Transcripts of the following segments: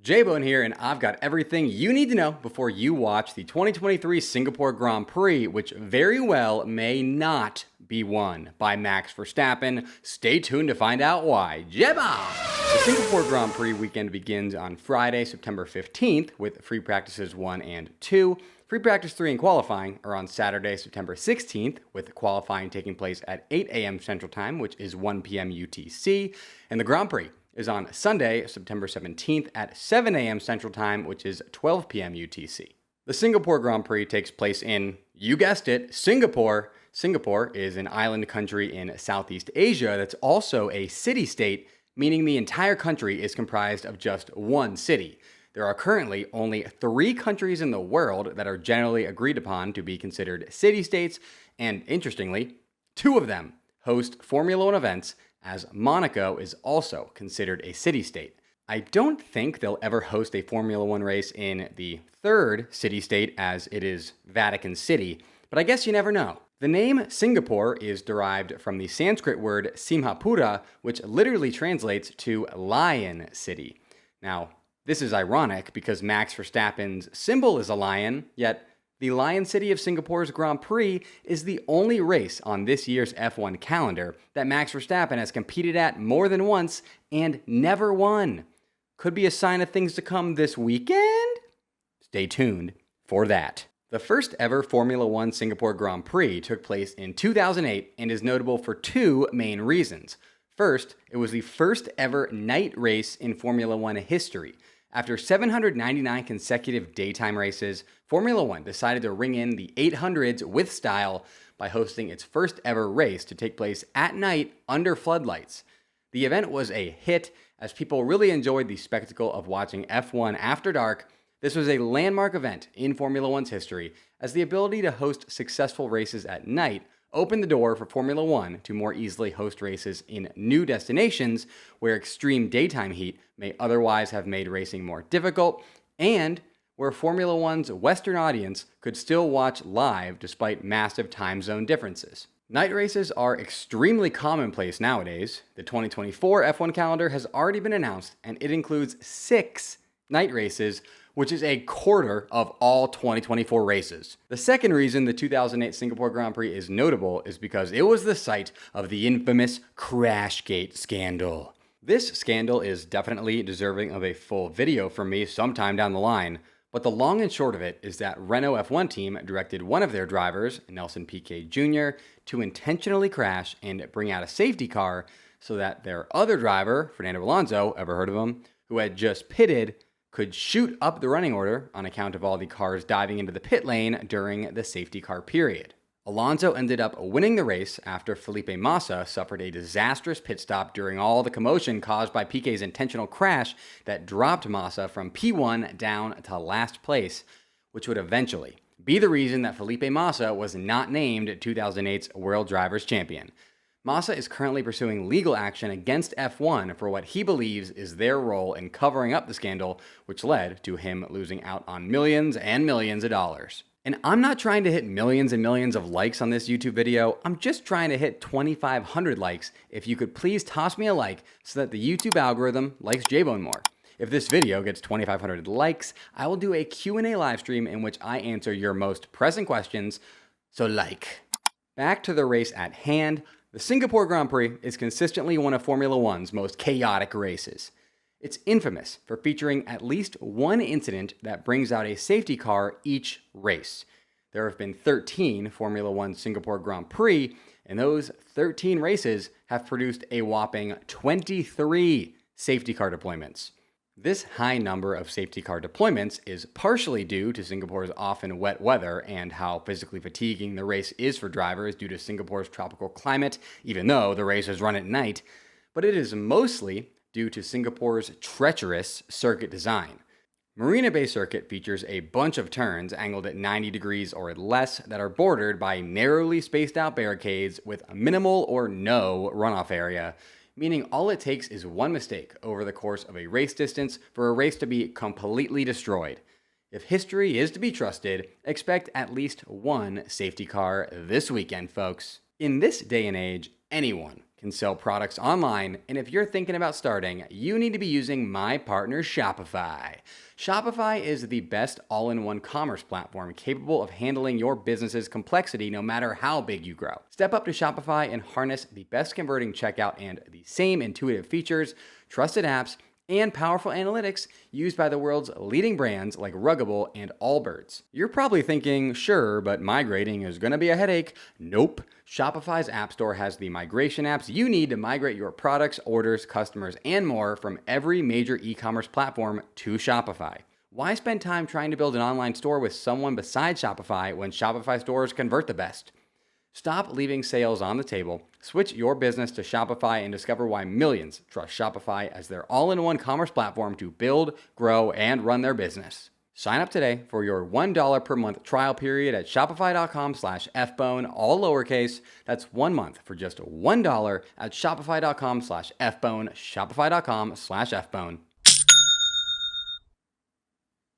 Bolen here, and I've got everything you need to know before you watch the 2023 Singapore Grand Prix, which very well may not be won by Max Verstappen. Stay tuned to find out why. Jeba! The Singapore Grand Prix weekend begins on Friday, September 15th, with free practices 1 and 2. Free practice 3 and qualifying are on Saturday, September 16th, with qualifying taking place at 8 a.m. Central Time, which is 1 p.m. UTC, and the Grand Prix is on Sunday, September 17th at 7 a.m. Central Time, which is 12 p.m. UTC. The Singapore Grand Prix takes place in, you guessed it, Singapore. Singapore is an island country in Southeast Asia that's also a city-state, meaning the entire country is comprised of just one city. There are currently only 3 countries in the world that are generally agreed upon to be considered city-states, and interestingly, 2 of them host Formula One events, as Monaco is also considered a city-state. I don't think they'll ever host a Formula One race in the 3rd city-state, as it is Vatican City, but I guess you never know. The name Singapore is derived from the Sanskrit word Simhapura, which literally translates to Lion City. Now, this is ironic because Max Verstappen's symbol is a lion, yet the Lion City of Singapore's Grand Prix is the only race on this year's F1 calendar that Max Verstappen has competed at more than once and never won. Could be a sign of things to come this weekend? Stay tuned for that. The first ever Formula One Singapore Grand Prix took place in 2008 and is notable for 2 main reasons. First, it was the first ever night race in Formula One history. After 799 consecutive daytime races, Formula One decided to ring in the 800s with style by hosting its first ever race to take place at night under floodlights. The event was a hit as people really enjoyed the spectacle of watching F1 after dark. This was a landmark event in Formula One's history, as the ability to host successful races at night opened the door for Formula One to more easily host races in new destinations where extreme daytime heat may otherwise have made racing more difficult, and where Formula One's Western audience could still watch live despite massive time zone differences. Night races are extremely commonplace nowadays. The 2024 F1 calendar has already been announced, and it includes 6 night races, which is a quarter of all 2024 races. The second reason the 2008 Singapore Grand Prix is notable is because it was the site of the infamous Crashgate scandal. This scandal is definitely deserving of a full video from me sometime down the line, but the long and short of it is that Renault F1 team directed one of their drivers, Nelson Piquet Jr., to intentionally crash and bring out a safety car so that their other driver, Fernando Alonso, ever heard of him, who had just pitted, could shoot up the running order on account of all the cars diving into the pit lane during the safety car period. Alonso ended up winning the race after Felipe Massa suffered a disastrous pit stop during all the commotion caused by Piquet's intentional crash that dropped Massa from P1 down to last place, which would eventually be the reason that Felipe Massa was not named 2008's World Drivers' Champion. Massa is currently pursuing legal action against F1 for what he believes is their role in covering up the scandal, which led to him losing out on millions and millions of dollars. And I'm not trying to hit millions and millions of likes on this YouTube video, I'm just trying to hit 2,500 likes. If you could please toss me a like so that the YouTube algorithm likes J-Bone more. If this video gets 2,500 likes, I will do a Q&A live stream in which I answer your most pressing questions, so like. Back to the race at hand. The Singapore Grand Prix is consistently one of Formula One's most chaotic races. It's infamous for featuring at least one incident that brings out a safety car each race. There have been 13 Formula One Singapore Grand Prix, and those 13 races have produced a whopping 23 safety car deployments. This high number of safety car deployments is partially due to Singapore's often wet weather and how physically fatiguing the race is for drivers due to Singapore's tropical climate, even though the race is run at night, but it is mostly due to Singapore's treacherous circuit design. Marina Bay Circuit features a bunch of turns angled at 90 degrees or less that are bordered by narrowly spaced out barricades with minimal or no runoff area, meaning all it takes is one mistake over the course of a race distance for a race to be completely destroyed. If history is to be trusted, expect at least one safety car this weekend, folks. In this day and age, anyone can sell products online, and if you're thinking about starting, you need to be using my partner Shopify. Shopify is the best all-in-one commerce platform capable of handling your business's complexity no matter how big you grow. Step up to Shopify and harness the best converting checkout and the same intuitive features, trusted apps, and powerful analytics used by the world's leading brands like Ruggable and Allbirds. You're probably thinking, sure, but migrating is going to be a headache. Nope. Shopify's App Store has the migration apps you need to migrate your products, orders, customers, and more from every major e-commerce platform to Shopify. Why spend time trying to build an online store with someone besides Shopify when Shopify stores convert the best? Stop leaving sales on the table, switch your business to Shopify, and discover why millions trust Shopify as their all-in-one commerce platform to build, grow, and run their business. Sign up today for your $1 per month trial period at shopify.com/fbone, all lowercase. That's 1 month for just $1 at shopify.com/fbone, shopify.com/fbone.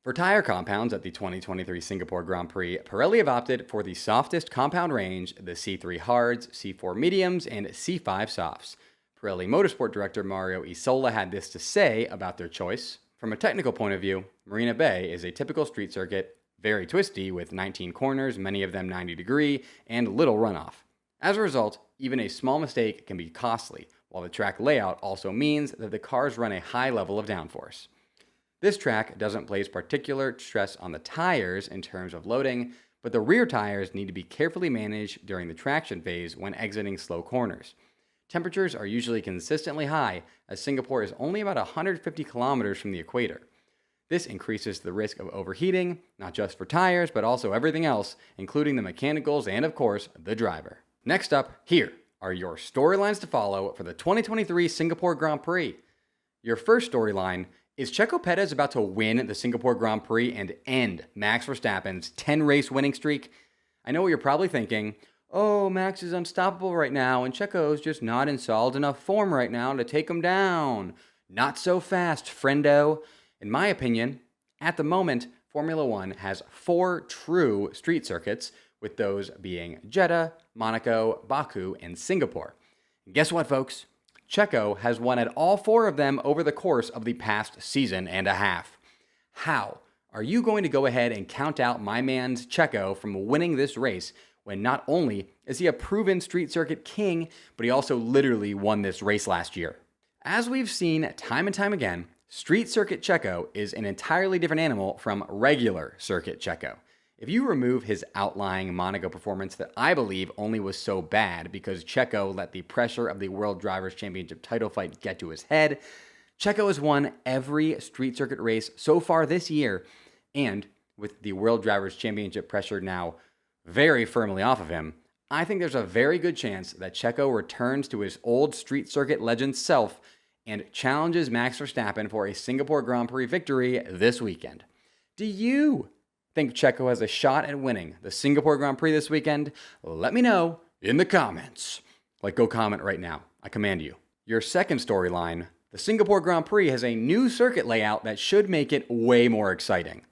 For tire compounds at the 2023 Singapore Grand Prix, Pirelli have opted for the softest compound range, the C3 Hards, C4 Mediums, and C5 Softs. Pirelli Motorsport Director Mario Isola had this to say about their choice. From a technical point of view, Marina Bay is a typical street circuit, very twisty with 19 corners, many of them 90-degree, and little runoff. As a result, even a small mistake can be costly, while the track layout also means that the cars run a high level of downforce. This track doesn't place particular stress on the tires in terms of loading, but the rear tires need to be carefully managed during the traction phase when exiting slow corners. Temperatures are usually consistently high, as Singapore is only about 150 kilometers from the equator. This increases the risk of overheating, not just for tires, but also everything else, including the mechanicals and, of course, the driver. Next up, here are your storylines to follow for the 2023 Singapore Grand Prix. Your first storyline is Checo Perez about to win the Singapore Grand Prix and end Max Verstappen's 10-race winning streak? I know what you're probably thinking. Oh, Max is unstoppable right now, and Checo's just not in solid enough form right now to take him down. Not so fast, friendo. In my opinion, at the moment, Formula One has 4 true street circuits, with those being Jeddah, Monaco, Baku, and Singapore. And guess what, folks? Checo has won at all 4 of them over the course of the past season and a half. How are you going to go ahead and count out my man's Checo from winning this race when not only is he a proven street circuit king, but he also literally won this race last year? As we've seen time and time again, street circuit Checo is an entirely different animal from regular circuit Checo. If you remove his outlying Monaco performance that I believe only was so bad because Checo let the pressure of the World Drivers' Championship title fight get to his head, Checo has won every street circuit race so far this year, and with the World Drivers' Championship pressure now very firmly off of him, I think there's a very good chance that Checo returns to his old street circuit legend self and challenges Max Verstappen for a Singapore Grand Prix victory this weekend. Do you think Checo has a shot at winning the Singapore Grand Prix this weekend? Let me know in the comments. Go comment right now. I command you. Your second storyline, the Singapore Grand Prix has a new circuit layout that should make it way more exciting.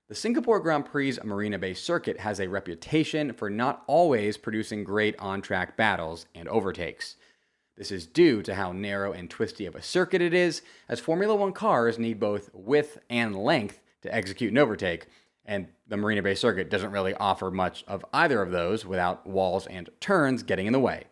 The Singapore Grand Prix's Marina Bay circuit has a reputation for not always producing great on-track battles and overtakes. This is due to how narrow and twisty of a circuit it is, as Formula One cars need both width and length to execute an overtake, and the Marina Bay circuit doesn't really offer much of either of those without walls and turns getting in the way.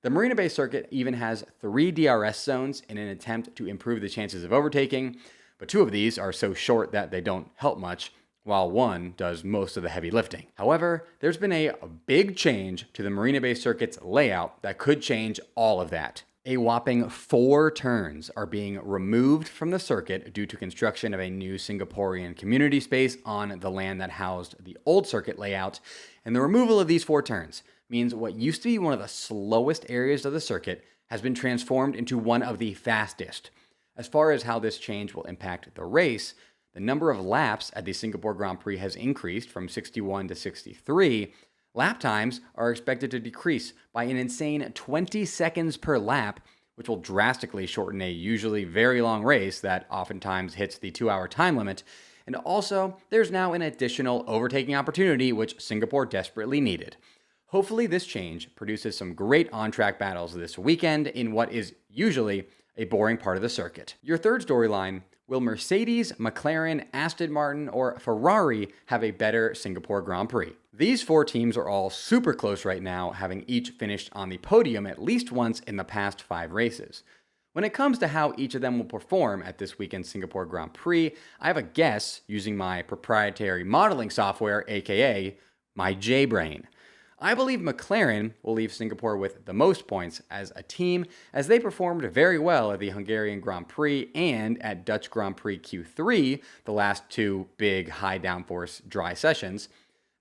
The Marina Bay circuit even has 3 DRS zones in an attempt to improve the chances of overtaking, but 2 of these are so short that they don't help much, while 1 does most of the heavy lifting. However, there's been a big change to the Marina Bay circuit's layout that could change all of that. A whopping 4 turns are being removed from the circuit due to construction of a new Singaporean community space on the land that housed the old circuit layout, and the removal of these 4 turns means what used to be one of the slowest areas of the circuit has been transformed into one of the fastest. As far as how this change will impact the race, the number of laps at the Singapore Grand Prix has increased from 61 to 63. Lap times are expected to decrease by an insane 20 seconds per lap, which will drastically shorten a usually very long race that oftentimes hits the 2-hour time limit. And also, there's now an additional overtaking opportunity, which Singapore desperately needed. Hopefully this change produces some great on-track battles this weekend in what is usually a boring part of the circuit. Your third storyline: will Mercedes, McLaren, Aston Martin, or Ferrari have a better Singapore Grand Prix? These four teams are all super close right now, having each finished on the podium at least once in the past 5 races. When it comes to how each of them will perform at this weekend's Singapore Grand Prix, I have a guess using my proprietary modeling software, aka my J-Brain. I believe McLaren will leave Singapore with the most points as a team, as they performed very well at the Hungarian Grand Prix and at Dutch Grand Prix Q3, the last 2 big high downforce dry sessions.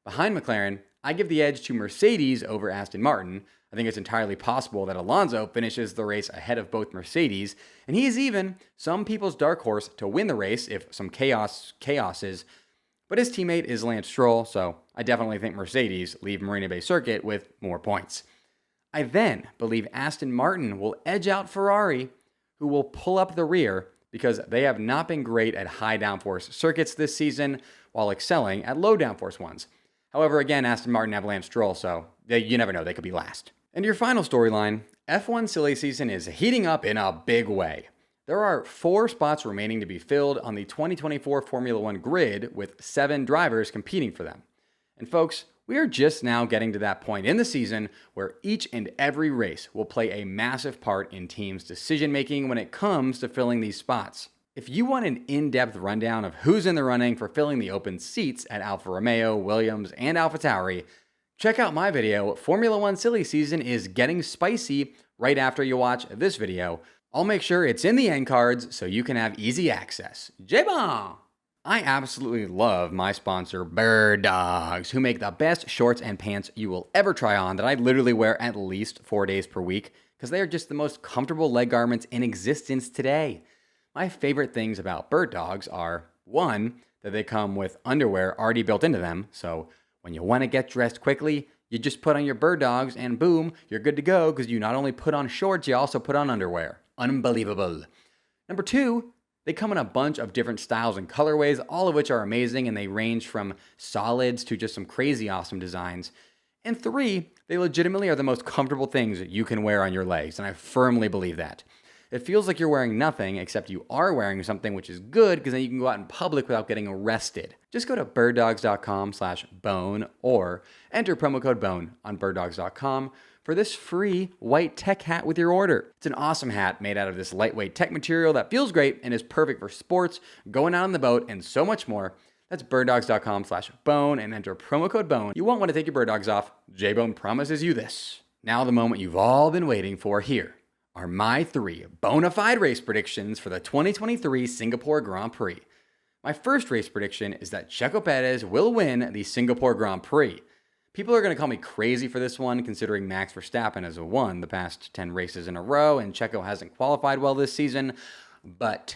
Behind McLaren, I give the edge to Mercedes over Aston Martin. I think it's entirely possible that Alonso finishes the race ahead of both Mercedes, and he is even some people's dark horse to win the race if some chaoses. But his teammate is Lance Stroll, so I definitely think Mercedes leave Marina Bay Circuit with more points. I then believe Aston Martin will edge out Ferrari, who will pull up the rear because they have not been great at high downforce circuits this season while excelling at low downforce ones. However, again, Aston Martin have Lance Stroll, so you never know, they could be last. And your final storyline: F1 silly season is heating up in a big way. There are 4 spots remaining to be filled on the 2024 Formula One grid, with 7 drivers competing for them. And folks, we are just now getting to that point in the season where each and every race will play a massive part in teams' decision making when it comes to filling these spots. If you want an in-depth rundown of who's in the running for filling the open seats at Alfa Romeo, Williams, and AlphaTauri, check out my video, Formula One Silly Season is Getting Spicy, right after you watch this video. I'll make sure it's in the end cards so you can have easy access. J-Bon! I absolutely love my sponsor, Bird Dogs, who make the best shorts and pants you will ever try on that I literally wear at least 4 days per week, because they are just the most comfortable leg garments in existence today. My favorite things about Bird Dogs are, 1, that they come with underwear already built into them, so when you want to get dressed quickly, you just put on your Bird Dogs and boom, you're good to go, because you not only put on shorts, you also put on underwear. Unbelievable. Number 2, they come in a bunch of different styles and colorways, all of which are amazing, and they range from solids to just some crazy awesome designs. And 3, they legitimately are the most comfortable things you can wear on your legs, and I firmly believe that. It feels like you're wearing nothing, except you are wearing something, which is good because then you can go out in public without getting arrested. Just go to birddogs.com/bone or enter promo code BONE on birddogs.com for this free white tech hat with your order. It's an awesome hat made out of this lightweight tech material that feels great and is perfect for sports, going out on the boat, and so much more. That's birddogs.com/bone and enter promo code BONE. You won't want to take your bird dogs off. J-Bone promises you this. Now the moment you've all been waiting for. Here are my 3 bona fide race predictions for the 2023 Singapore Grand Prix. My first race prediction is that Checo Perez will win the Singapore Grand Prix. People are going to call me crazy for this one, considering Max Verstappen has won the past 10 races in a row and Checo hasn't qualified well this season, but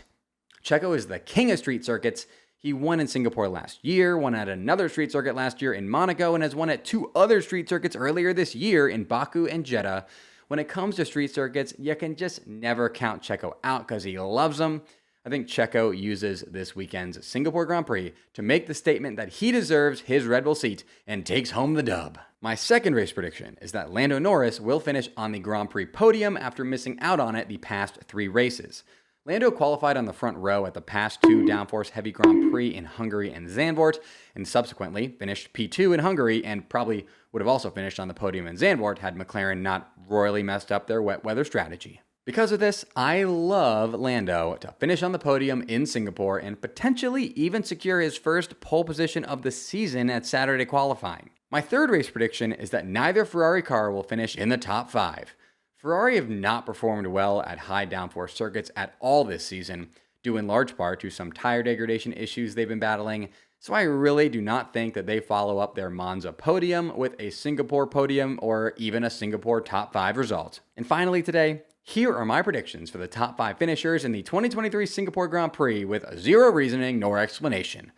Checo is the king of street circuits. He won in Singapore last year, won at another street circuit last year in Monaco, and has won at 2 other street circuits earlier this year in Baku and Jeddah. When it comes to street circuits, you can just never count Checo out because he loves them. I think Checo uses this weekend's Singapore Grand Prix to make the statement that he deserves his Red Bull seat and takes home the dub. My second race prediction is that Lando Norris will finish on the Grand Prix podium after missing out on it the past 3 races. Lando qualified on the front row at the past 2 downforce heavy Grand Prix in Hungary and Zandvoort, and subsequently finished P2 in Hungary and probably would have also finished on the podium in Zandvoort had McLaren not royally messed up their wet weather strategy. Because of this, I love Lando to finish on the podium in Singapore and potentially even secure his first pole position of the season at Saturday qualifying. My third race prediction is that neither Ferrari car will finish in the top 5. Ferrari have not performed well at high downforce circuits at all this season, due in large part to some tire degradation issues they've been battling, so I really do not think that they follow up their Monza podium with a Singapore podium or even a Singapore top 5 result. And finally today, here are my predictions for the top 5 finishers in the 2023 Singapore Grand Prix with zero reasoning nor explanation.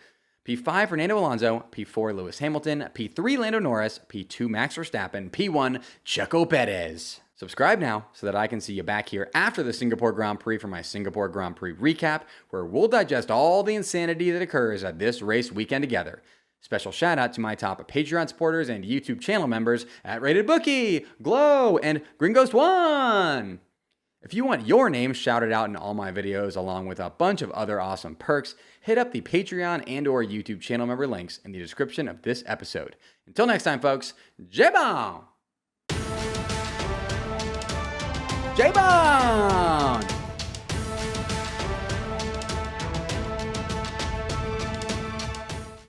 P5 Fernando Alonso, P4 Lewis Hamilton, P3 Lando Norris, P2 Max Verstappen, P1 Checo Perez. Subscribe now so that I can see you back here after the Singapore Grand Prix for my Singapore Grand Prix recap, where we'll digest all the insanity that occurs at this race weekend together. Special shout out to my top Patreon supporters and YouTube channel members at Rated Bookie, Glow, and Green Ghost One. If you want your name shouted out in all my videos along with a bunch of other awesome perks, hit up the Patreon and or YouTube channel member links in the description of this episode. Until next time, folks, J-Bomb! J-Bomb!